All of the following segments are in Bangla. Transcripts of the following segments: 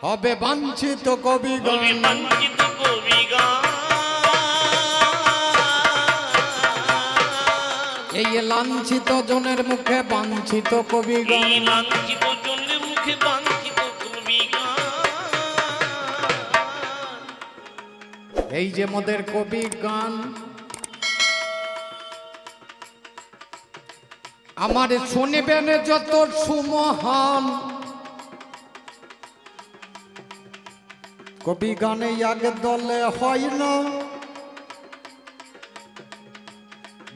হবে বাঞ্ছিত কবিগান। বাঞ্ছিত কবিগান। এই লাঞ্ছিত জনের মুখে বাঞ্ছিত কবিগান। এই লাঞ্ছিত জনের মুখে বাঞ্ছিত কবিগান। এই যে মোদের কবিগান আমার শুনিবেন যত সুমহান, কবি গানে এক দলে হয় না,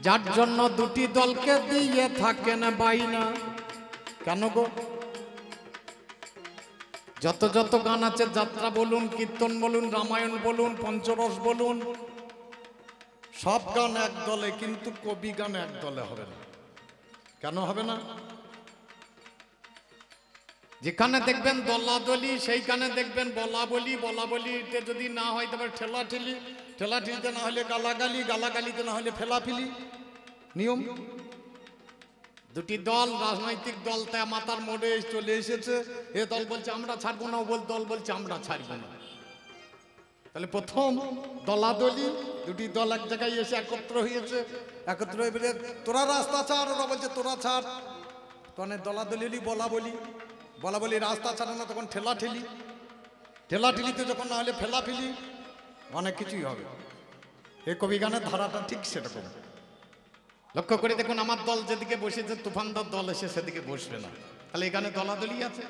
যার জন্য দুটি দলকে দিয়ে থাকেন বাইনা। কেন গো? যত যত গান আছে, যাত্রা বলুন, কীর্তন বলুন, রামায়ণ বলুন, পঞ্চরস বলুন, সব গান এক দলে, কিন্তু কবি গান এক দলে হবে না। কেন হবে না? যেখানে দেখবেন দলাদলি সেইখানে দেখবেন বলা বলি, বলা বলিতে যদি না হয় তবে ঠেলাঠেলি, ঠেলাঠেলিতে না হলে গালাগালি, গালাগালিতে না হলে ফেলাফেলি। নিয়ম। দুটি দল, রাজনৈতিক দল তা মাতার মোড়ে চলে এসেছে। এ দল বলছে আমরা ছাড়বো না, ও দল বলছে আমরা ছাড়বো না। তাহলে প্রথম দলাদলি, দুটি দল এক জায়গায় এসে একত্র হয়েছে। একত্র হয়ে বলে তোরা রাস্তা ছাড়, ওরা বলছে তোরা ছাড়। তখন দলাদলি বলা বলি, বলা বলি রাস্তা ছাড়ে না, তখন ঠেলাঠেলি, ঠেলাঠেলিতে যখন না হলে ফেলাফেলি, অনেক কিছুই হবে। এই কবি গানের ধারাটা ঠিক সেরকম। লক্ষ্য করে দেখুন, আমার দল যেদিকে বসেছে, তুফানদার দল এসে সেদিকে বসবে না। তাহলে এই গানে দলাদলি আছে,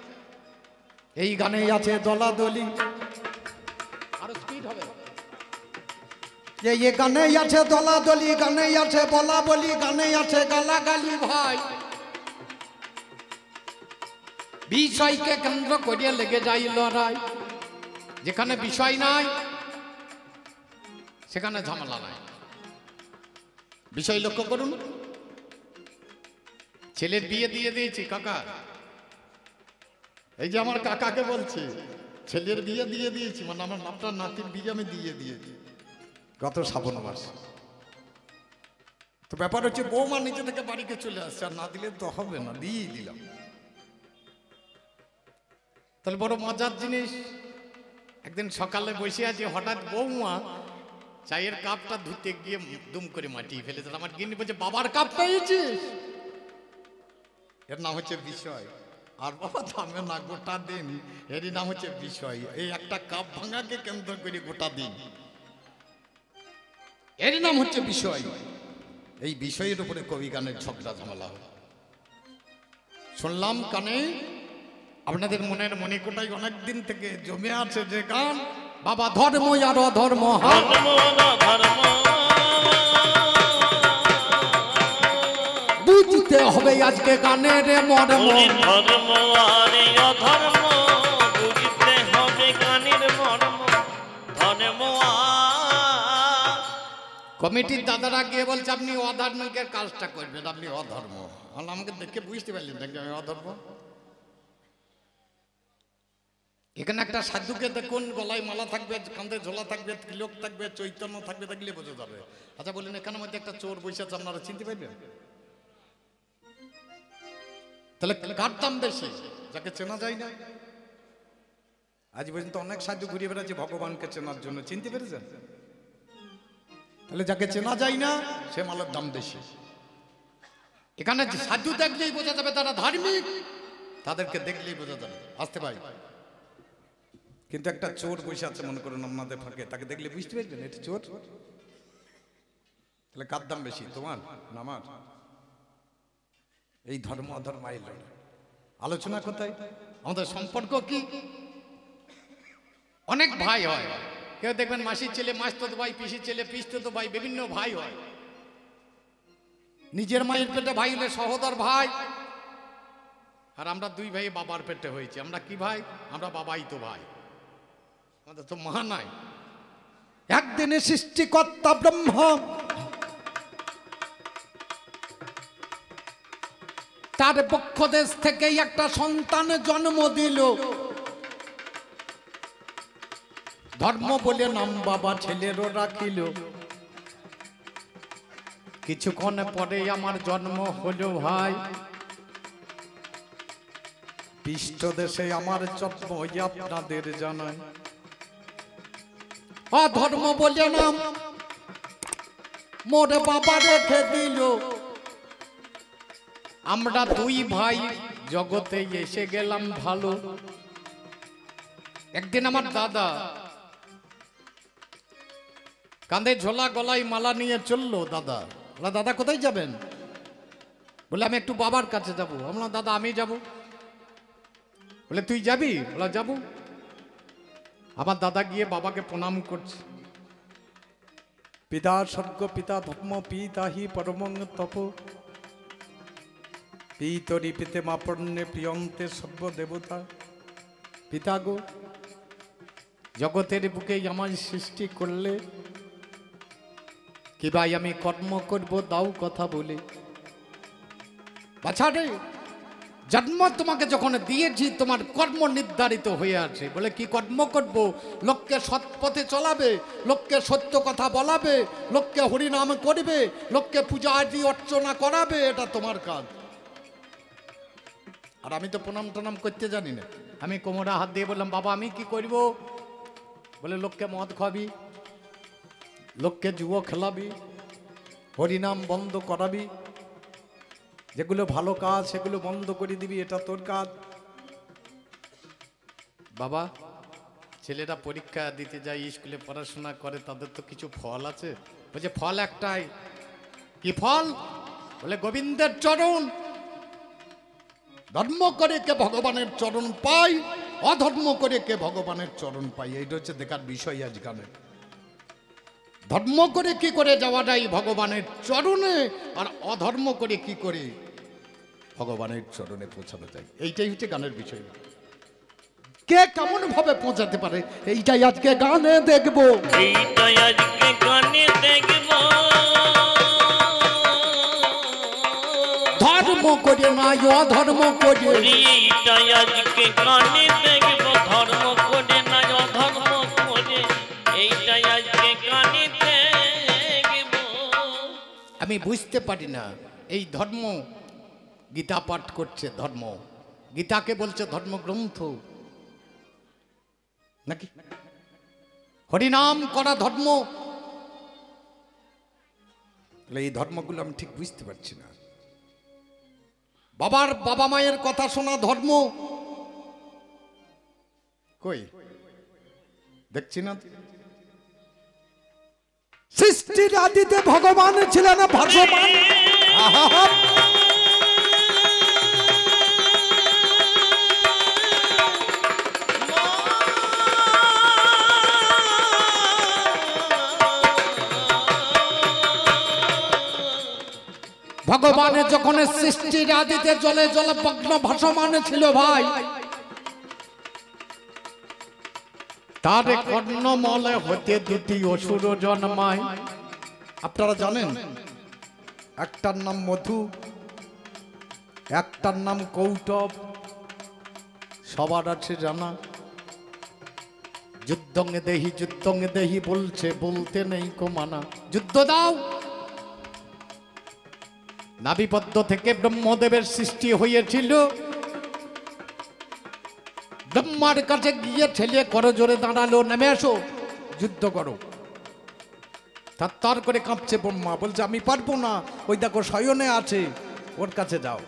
এই গানেই আছে দলাদলি। আরো স্পিড হবে। এই গানে আছে দলাদলি, গানে আছে বলা বলি, গানে আছে গালাগালি। ভাই, বিষয়কে কেন্দ্র করিয়া লেগে যাই লড়াই। যেখানে বিষয় নাই সেখানে ঝামেলা নাই। বিষয় লক্ষ্য করুন। ছেলের বিয়ে দিয়ে দিয়েছি কাকা, এই যে আমার কাকাকে বলছি, ছেলের বিয়ে দিয়ে দিয়েছি, মানে আমার আপনার নাতির বিয়ে আমি দিয়ে দিয়েছি গত শ্রাবণ মাস। তো ব্যাপার হচ্ছে বৌমা নিজে থেকে বাড়িতে চলে আসছে, আর না দিলে তো হবে না, দিয়েই দিলাম। তাহলে বড় মজার জিনিস, একদিন সকালে বসে আছি, হঠাৎ বৌমা চায়ের কাপটা ধুতে গিয়ে দুম করে মাটিয়ে ফেলেছে। আমার গিন্নি বলছে বাবার কাপ পেয়েছিস? এর নাম হচ্ছে বিষয়। আর বাবা থামে না, গোটা দিন এরই নাম হচ্ছে বিষয়। এই একটা কাপ ভাঙাকে কেন্দ্র করে গোটা দিন, এরই নাম হচ্ছে বিষয়। এই বিষয়ের উপরে কবি গানের ঝগড়া ঝামেলা হয়। শুনলাম কানে, আপনাদের মনের মণিকোটায় অনেকদিন থেকে জমে আছে যে গান, বাবা ধর্ম আর অধর্ম, বুঝতে হবে আজকে গানের মর্ম। ধর্ম আর অধর্ম বুঝতে হবে গানের মর্ম। ধর্ম। কমিটির দাদারা গিয়ে বলছে আপনি অধর্মের কাজটা করবেন, আপনি অধর্ম। আমাকে দেখে বুঝতে পারলেন নাকি আমি অধর্ম? এখানে একটা সাধুকে দেখুন, গলায় মালা থাকবে, কাঁধে ঝোলা থাকবে, তিলক থাকবে, চৈতন্য থাকবে, দেখলে বোঝা যাবে। আচ্ছা বলেন, এখানে মধ্যে একটা চোর বসে আছে, আপনারা চিনতে পারবেন? তাহলে কার দাম বেশি? যাকে চেনা যায় না। আজ পর্যন্ত অনেক সাধু ঘুরিয়ে বেড়াচ্ছে ভগবানকে চেনার জন্য, চিনতে পেরেছেন? তাহলে যাকে চেনা যায় না সে মালের দাম বেশি। এখানে সাধু দেখলেই বোঝা যাবে তারা ধার্মিক, তাদেরকে দেখলেই বোঝা যাবে। আসতে পারি। কিন্তু একটা চোর বসে আছে মনে করুন আপনাদের ফাঁকে, তাকে দেখলে বুঝতে পারবেন এটা চোর। তাহলে কার দাম বেশি, তোমার না আমার? এই ধর্ম অধর্ম আইল আলোচনা কোথায়? আমাদের সম্পর্ক কি? অনেক ভাই হয়, কেউ দেখবেন মাসির ছেলে মাসতুতো ভাই, পিসির ছেলে পিসতুতো ভাই, বিভিন্ন ভাই হয়। নিজের মায়ের পেটে ভাই হলে সহোদর ভাই। আর আমরা দুই ভাই বাবার পেটে হয়েছি, আমরা কি ভাই? আমরা বাবাই তো ভাই, আমাদের তো মা নাই। একদিনে সৃষ্টিকর্তা ব্রহ্ম তার পক্ষ দেশ থেকেই একটা সন্তান জন্ম দিল। ধর্ম বলে নাম বাবা ছেলেরও রাখিল। কিছুক্ষণ পরে আমার জন্ম হলো ভাই। পৃষ্ঠদেশে আমার জন্ম আপনাদের জানাই। ধর্ম বলে নাম মোর বাবা রেখে দিল। আমরা দুই ভাই জগতে এসে গেলাম ভালো। একদিন আমার দাদা কাঁধে ঝোলা গলায় মালা নিয়ে চললো। দাদা বলে, দাদা কোথায় যাবেন? বলে, আমি একটু বাবার কাছে যাবো। আমরা, দাদা আমি যাব। বলে, তুই যাবি? বলে, যাবো। আমার দাদা গিয়ে বাবাকে প্রণাম করছে। পিতা স্বর্গ পিতা ধর্ম পিতাহি পরমং তপ পিতরি পিতে মাপন্নে প্রিয়ন্তে সর্ব দেবতা। পিতা গো, জগতের বুকে আমার সৃষ্টি করলে, কি ভাই আমি কর্ম করব দাও কথা বলে। বাছা রে, জন্ম তোমাকে যখন দিয়েছি তোমার কর্ম নির্ধারিত হয়ে আছে। বলে, কি কর্ম করব? লোককে সৎ পথে চলাবে, লোককে সত্য কথা বলাবে, লোককে হরিনাম করবে, লোককে পূজা আদি অর্চনা করাবে, এটা তোমার কাজ। আর আমি তো প্রণাম টনাম করতে জানি না। আমি কোমরে হাত দিয়ে বললাম, বাবা আমি কি করব? বলে, লোককে মদ খাবি, লোককে জুয়ো খেলাবি, হরিনাম বন্ধ করাবি, যেগুলো ভালো কাজ সেগুলো বন্ধ করে দিবি, এটা তোর কাজ। বাবা, ছেলেরা পরীক্ষা দিতে যায়, স্কুলে পড়াশোনা করে, তাদের তো কিছু ফল আছে। বলছে, ফল একটাই। কি ফল? বলে, গোবিন্দের চরণ। ধর্ম করে কে ভগবানের চরণ পাই, অধর্ম করে কে ভগবানের চরণ পাই। এইটা হচ্ছে দেখার বিষয় আজকাল। ধর্ম করে কি করে যাওয়া যায় ভগবানের চরণে, আর অধর্ম করে কি করে ভগবানের চরণে পৌঁছানো যায়, এইটাই হচ্ছে গানের বিষয়। কে কেমন ভাবে পৌঁছাতে পারে এইটাই আজকে গানে দেখবো। এইটাই আজকে গানে দেখব। ধর্ম করে না অধর্ম করে, এইটাই আজকে গানে দেখব। ধর্ম করে না অধর্ম করে, এইটাই আজকে গানে দেখব। আমি বুঝতে পারি না এই ধর্ম। গীতা পাঠ করছে ধর্ম, গীতাকে বলছে ধর্মগ্রন্থ নাকি? হরিনাম করা ধর্ম। এই ধর্মগুলো আমি ঠিক বুঝতে পারছি না। বাবা মায়ের কথা শোনা ধর্ম কই দেখছি না। সৃষ্টির আদিতে ভগবান ছিলেন ভাসমান। ভগবানের যখন সৃষ্টির আদিতে জলে জলমগ্ন ভাসমান ছিল ভাই, তার কর্ণমলে হতে দুটি অসুর জন্মায়। আপনারা জানেন, একটার নাম মধু, একটার নাম কৌটব। সবার আছে জানা। যুদ্ধঙ্গে দেহি বলছে, বলতে নেই কো মানা। যুদ্ধ দাও। নাভিপদ্ম থেকে ব্রহ্মদেবের সৃষ্টি হয়েছিল। ব্রহ্মার কাছে গিয়ে ঠেলে করো জোরে দাঁড়ালো, নেমে এসো যুদ্ধ করো। তার করে কাঁপছে ব্রহ্মা, বলছে আমি পারবো না, ওই দেখো শয়নে আছে, ওর কাছে যাও।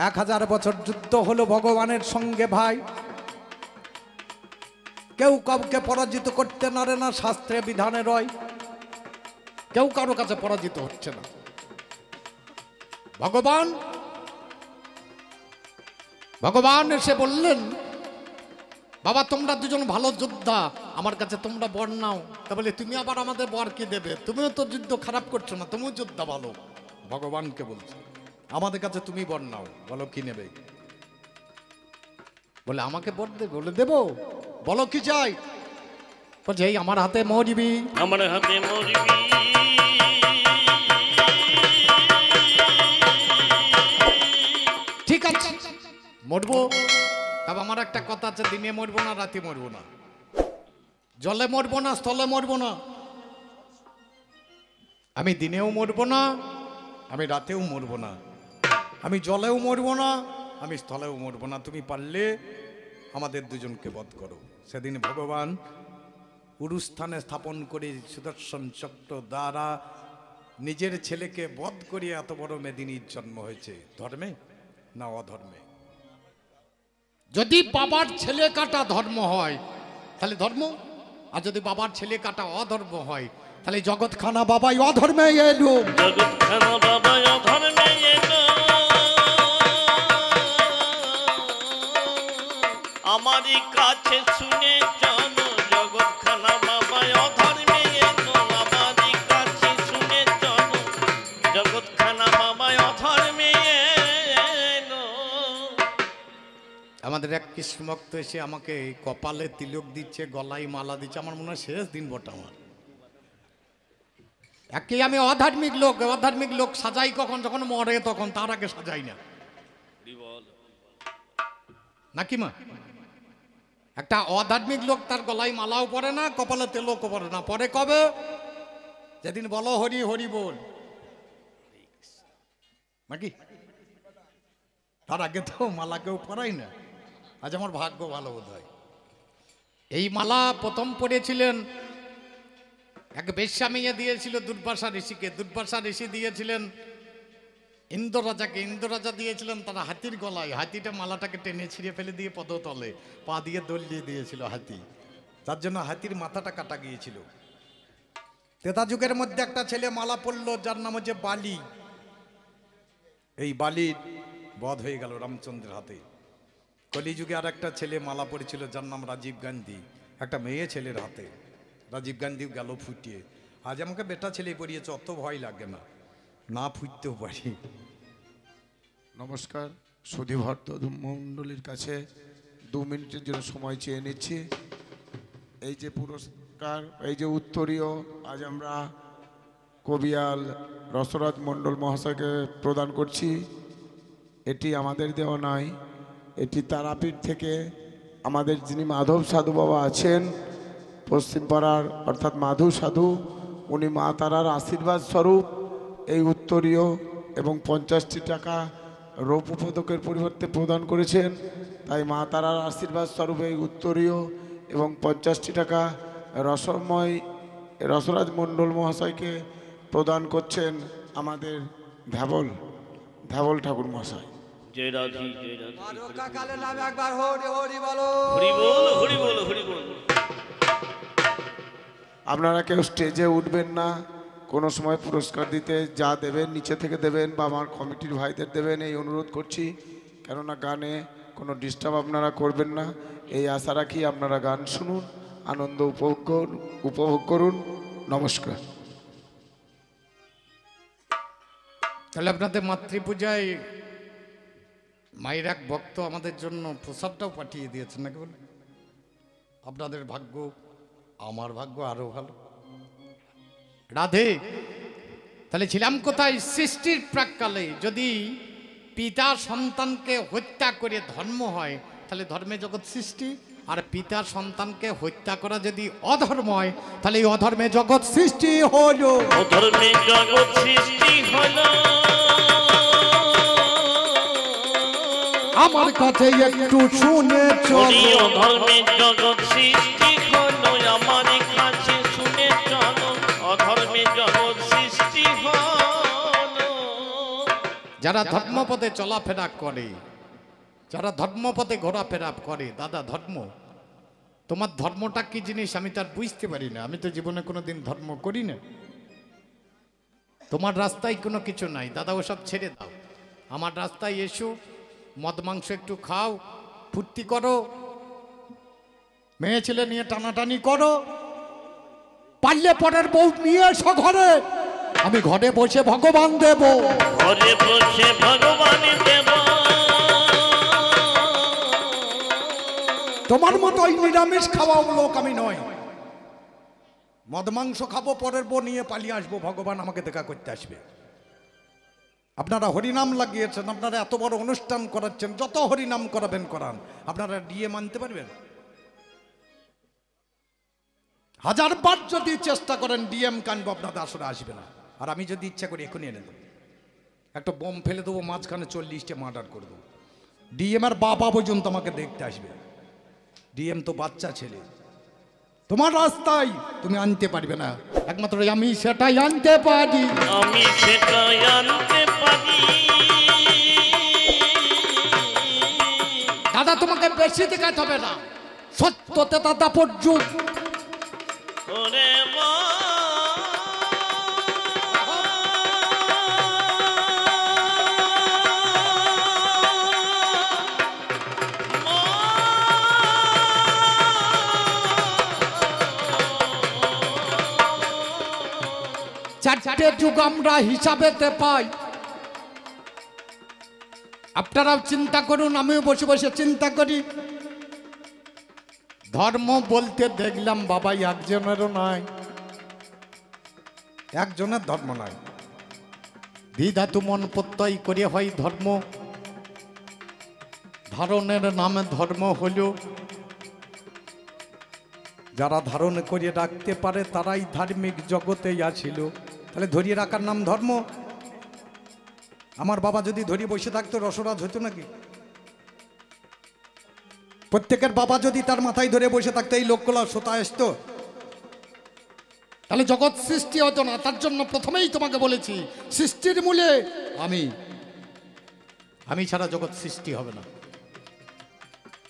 1000 বছর যুদ্ধ হলো ভগবানের সঙ্গে ভাই। কেউ কাউকে পরাজিত করতে নারে না, শাস্ত্রে বিধানে রয়। কেউ কারো কাছে পরাজিত হচ্ছে না। ভগবান এসে বললেন, বাবা তোমরা দুজন ভালো যোদ্ধা, আমার কাছে তোমরা বর নাও। তা বলে, তুমি আবার আমাদের বর কি দেবে? তুমিও তো যুদ্ধ খারাপ করছো না, তুমিও যোদ্ধা ভালো। ভগবানকে বলছে, আমাদের কাছে তুমি বর নাও, বলো কি নেবে? বলে, আমাকে বর দেবে? বলে, দেবো, বলো কি চাই? বলছে, এই আমার হাতে মরবি। আমার হাতে মরবি। ঠিক আছে, মরবো। তবে আমার একটা কথা আছে, দিনে মরবো না, রাতে মরবো না, জলে মরবো না, স্থলে মরবো না। আমি দিনেও মরবো না, আমি রাতেও মরবো না, আমি জলেও মরবো না, আমি স্থলেও মরবো না, তুমি পারলে আমাদের দুজনকে বধ করো। সেদিন ভগবান উরুস্থানে স্থাপন করে সুদর্শন চক্র দ্বারা নিজের ছেলেকে বধ করিয়ে এত বড় মেদিনীর জন্ম হয়েছে। ধর্মে না অধর্মে? যদি বাবার ছেলে কাটা ধর্ম হয় তাহলে ধর্ম, আর যদি বাবার ছেলে কাটা অধর্ম হয় তাহলে জগৎখানা বাবাই অধর্মে এলো। জগৎখানা বাবাই অধর্মে এলো, আমারই কাছে শুনে চলো। জগৎখানা বাবাই অধর্মে এলো, আমারই কাছে শুনে চলো। জগৎখানা বাবাই অধর্মে এলো। আমাদের এক কৃষ্ণ ভক্ত এসে আমাকে কপালে তিলক দিচ্ছে, গলায় মালা দিচ্ছে। আমার মনে হয় শেষ দিন বটে আমার। একে আমি অধার্মিক লোক, অধার্মিক লোক সাজাই কখন? যখন মরে তখন, তার আগে সাজাই না, নাকি মা? একটা অধার্মিক লোক তার গলায় মালাও পরে না, কপালে তেলও পরে না। পরে কবে? যেদিন বলো হরি হরি বল, নাকি? তার আগে তো মালা কেউ পরাই না। আজ আমার ভাগ্য ভালো বোধ হয়। এই মালা প্রথম পড়েছিলেন এক বেশ্যা মেয়ে দিয়েছিল দুর্বাসা ঋষিকে। দুর্বাসা ঋষি দিয়েছিলেন ইন্দ্ররাজাকে, ইন্দ্ররাজা দিয়েছিলেন তারা হাতির গলায়। হাতিটা মালাটাকে টেনে ছিঁড়ে ফেলে দিয়ে পদতলে পা দিয়ে দলিয়ে দিয়েছিল হাতি, তার জন্য হাতির মাথাটা কাটা গিয়েছিল। ত্রেতা যুগের মধ্যে একটা ছেলে মালা পড়লো যার নাম হচ্ছে বালি। এই বালির বধ হয়ে গেল রামচন্দ্রের হাতে। কলিযুগে আর একটা ছেলে মালা পড়েছিল যার নাম রাজীব গান্ধী, একটা মেয়ে ছেলের হাতে। রাজীব গান্ধীও গেল ফুটিয়ে। আজ আমাকে বেটা ছেলে পড়িয়েছে, অত ভয় লাগে না, না ফুটতেও পারি। নমস্কার, সুধীভট্ট মণ্ডলীর কাছে 2 মিনিটের জন্য সময় চেয়ে নিচ্ছি। এই যে পুরস্কার, এই যে উত্তরীয় আজ আমরা কবিয়াল রসরাজ মণ্ডল মহাশয়কে প্রদান করছি। এটি আমাদের দেওয়া নয়, এটি তারাপীঠ থেকে আমাদের যিনি মাধব সাধু বাবা আছেন পশ্চিমপাড়ার, অর্থাৎ মাধু সাধু, উনি মা তারার আশীর্বাদ স্বরূপ এই উত্তরীয় এবং 50টি টাকা রৌপ্য পদকের পরিবর্তে প্রদান করেছেন। তাই মা তারার আশীর্বাদ স্বরূপ এই উত্তরীয় এবং 50টি টাকা রসরাজ মণ্ডল মহাশয়কে প্রদান করছেন আমাদের ধ্যাবল ঠাকুর মহাশয়। জয় রাধি, জয় রাধি। কালের নামে একবার হরি হরি বলো। হরি বল, হরি বল, হরি বল। আপনারা কেউ স্টেজে উঠবেন না, কোনো সময় পুরস্কার দিতে যা দেবেন নিচে থেকে দেবেন বা আমার কমিটির ভাইদের দেবেন, এই অনুরোধ করছি। কেননা গানে কোনো ডিস্টার্ব আপনারা করবেন না, এই আশা রাখি। আপনারা গান শুনুন, আনন্দ উপভোগ করুন। নমস্কার। তাহলে আপনাদের মাতৃপূজায় মায়ের এক ভক্ত আমাদের জন্য প্রসাদটাও পাঠিয়ে দিয়েছেন, নাকি বলে? আপনাদের ভাগ্য, আমার ভাগ্য আরো ভালো। রাধে। তাহলে ছিলাম কোথায়? সৃষ্টির প্রাক্কালে যদি পিতা সন্তানকে হত্যা করে ধর্ম হয় তাহলে ধর্মে জগৎ সৃষ্টি, আর পিতা সন্তানকে হত্যা করা যদি অধর্ম হয় তাহলে এই অধর্মে জগৎ সৃষ্টি হলো। অধর্মে জগৎ সৃষ্টি হলো, আমার কাছে একটু শুনে চলো। অধর্মে জগৎ সৃষ্টি হলো, আমার কাছে শুনে চলো। অধর্মে জগৎ সৃষ্টি হলো। যারা ধর্মপথে চলাফেরা করে, যারা ধর্মপথে ঘোরাফেরা করে, দাদা ধর্ম, তোমার ধর্মটা কি জিনিস আমি তার বুঝতে পারি না। আমি তো জীবনে কোনোদিন ধর্ম করি না। তোমার রাস্তায় কোনো কিছু নাই দাদা, ওসব ছেড়ে দাও। আমার রাস্তায় এসো, মদ মাংস একটু খাও, ফুর্তি করো, মেয়ে ছেলে নিয়ে টানাটানি করো, পারলে পরের বউ নিয়ে এসো ঘরে, আমি ঘরে বসে ভগবান দেব। ঘরে বসে ভগবান দেব। তোমার মতো ওই নিরামিষ খাওয়া লোক আমি নয়। মদ মাংস খাবো, পরের বউ নিয়ে পালিয়ে আসবো, ভগবান আমাকে দেখা করতে আসবে। আপনারা হরিনাম লাগিয়েছেন, আপনারা এত বড় অনুষ্ঠান করাচ্ছেন, যত হরিনাম করাবেন করান, আপনারা ডিএ মানতে পারবেন? 1000 বার যদি চেষ্টা করেন ডিএম কানব, আপনাদের আসলে আসবে না। আর আমি যদি ইচ্ছা করি এখনই এনে দেবো, একটা বোম ফেলে দেবো মাঝখানে, 40টা মার্ডার করে দেবো। ডিএম এর বাবা পর্যন্ত আমাকে দেখতে আসবে। ডিএম তো বাচ্চা ছেলে, তোমার রাস্তায় তুমি আনতে পারবে না, একমাত্র আমি সেটাই আনতে পারি। আমি সেটাই আনতে পারি। দাদা তোমাকে বেশি দেখাতে হবে না, সত্যতে দাদা পর্যুক। ওরে মা চারটে যুগ আমরা হিসাবেতে পাই। আপনারাও চিন্তা করুন, আমিও বসে বসে চিন্তা করি। ধর্ম বলতে দেখলাম বাবা একজনেরও নয়, একজনের ধর্ম নয়, দ্বিধাতু মন প্রত্যয় করে হয় ধর্ম। ধারণের নামে ধর্ম হল, যারা ধারণ করে রাখতে পারে তারাই ধার্মিক জগতে আসিল। তাহলে ধরিয়ে রাখার নাম ধর্ম। আমার বাবা যদি ধরিয়ে বসে থাকতো রসরাজ হতো নাকি? প্রত্যেকের বাবা যদি তার মাথায় ধরে বসে থাকতো এই লোকগুলো শ্রোতা আসতো, তাহলে জগৎ সৃষ্টি হতো না। তার জন্য প্রথমেই তোমাকে বলেছি, সৃষ্টির মূলে আমি ছাড়া জগৎ সৃষ্টি হবে না।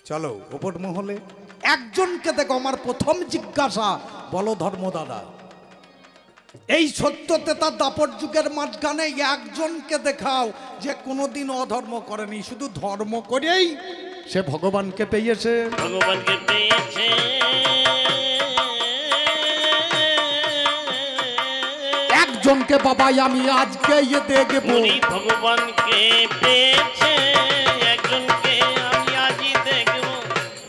চলো ওপর মহলে একজনকে দেখো। আমার প্রথম জিজ্ঞাসা, বলো ধর্ম দাদা, এই সত্যতে তার দাপট যুগের মাঝখানে একজনকে দেখাও যে কোনোদিন অধর্ম করেনি, শুধু ধর্ম করেই সে ভগবানকে পেয়েছে। ভগবানকে পেয়েছে। একজনকে বাবাই আমি আজকে দেখবো, ভগবানকে পেয়েছে। একজনকে আমি আজই দেখব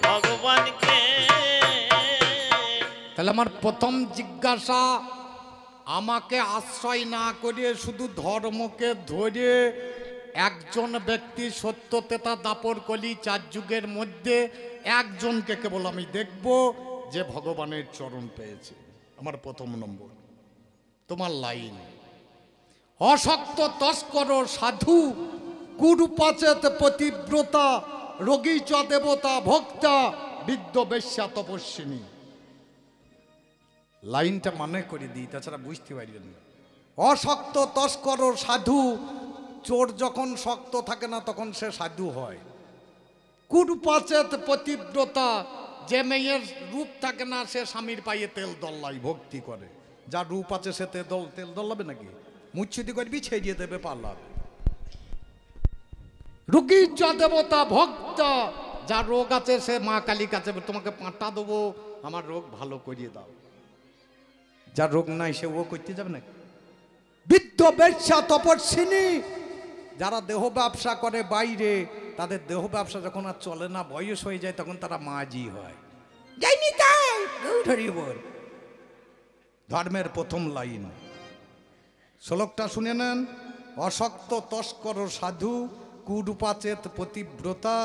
ভগবানকে। তাহলে আমার প্রথম জিজ্ঞাসা, আমাকে আশ্রয় না করে শুধু ধর্মকে ধরে একজন ব্যক্তি সত্যতেতা দাপর কলি চার যুগের মধ্যে একজনকে কেবল আমি দেখব যে ভগবানের চরণ পেয়েছে। আমার প্রথম নম্বর। তোমার লাইন, অশক্ত তস্কর সাধু কুরুপাচেত পতিব্রতা রোগী চ দেবতা ভক্তা বিদ্য বেশ্যা তপস্বিনী। লাইনটা মানে করে দিই, তাছাড়া বুঝতে পারবেন না। অশক্ত তস্কর সাধু, চোর যখন শক্ত থাকে না তখন সে সাধু হয়। কুরুপাচেত পতিব্রতা, যে মেয়ের রূপ থাকে না সে স্বামীর পায়ে তেল দল্লাই ভক্তি করে। যার রূপ আছে সে তেল দল্লাবে নাকি? মুচ্ছুতি করবি, ছেড়িয়ে দেবে পাল্লা। রোগী চ দেবতা ভক্তা, যার রোগ আছে সে মা কালী কাছে তোমাকে পাঁটা দেবো, আমার রোগ ভালো করিয়ে দাও। যার রোগ নাই সে ও করতে যাবে না। বিদ্য বেশ্যা তপস্বিনী, যারা দেহ ব্যবসা করে বাইরে, তাদের দেহ ব্যবসা যখন আর চলে না, বয়স হয়ে যায়, তখন তারা মাঝি হয়। যাইনি তাই বল। ধর্মের প্রথম লাইন, শ্লোকটা শুনে নেন। অশক্ত তস্কর সাধু কুরুপাচেত পতিব্রতা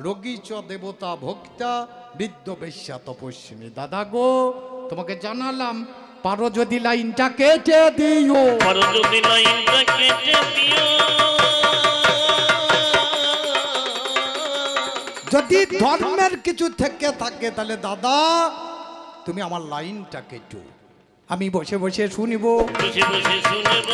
রোগী চ দেবতা ভক্তা বিদ্য বেশ্যা তপস্বিনী। দাদা গো, তোমাকে জানালাম, পারো যদি লাইনটা কেটে দিও, পারো যদি লাইনটা কেটে দিও। যদি ধর্মের কিছু থেকে থাকে তাহলে দাদা তুমি আমার লাইনটা কেটো, আমি বসে বসে শুনিব। বসে বসে শুনব।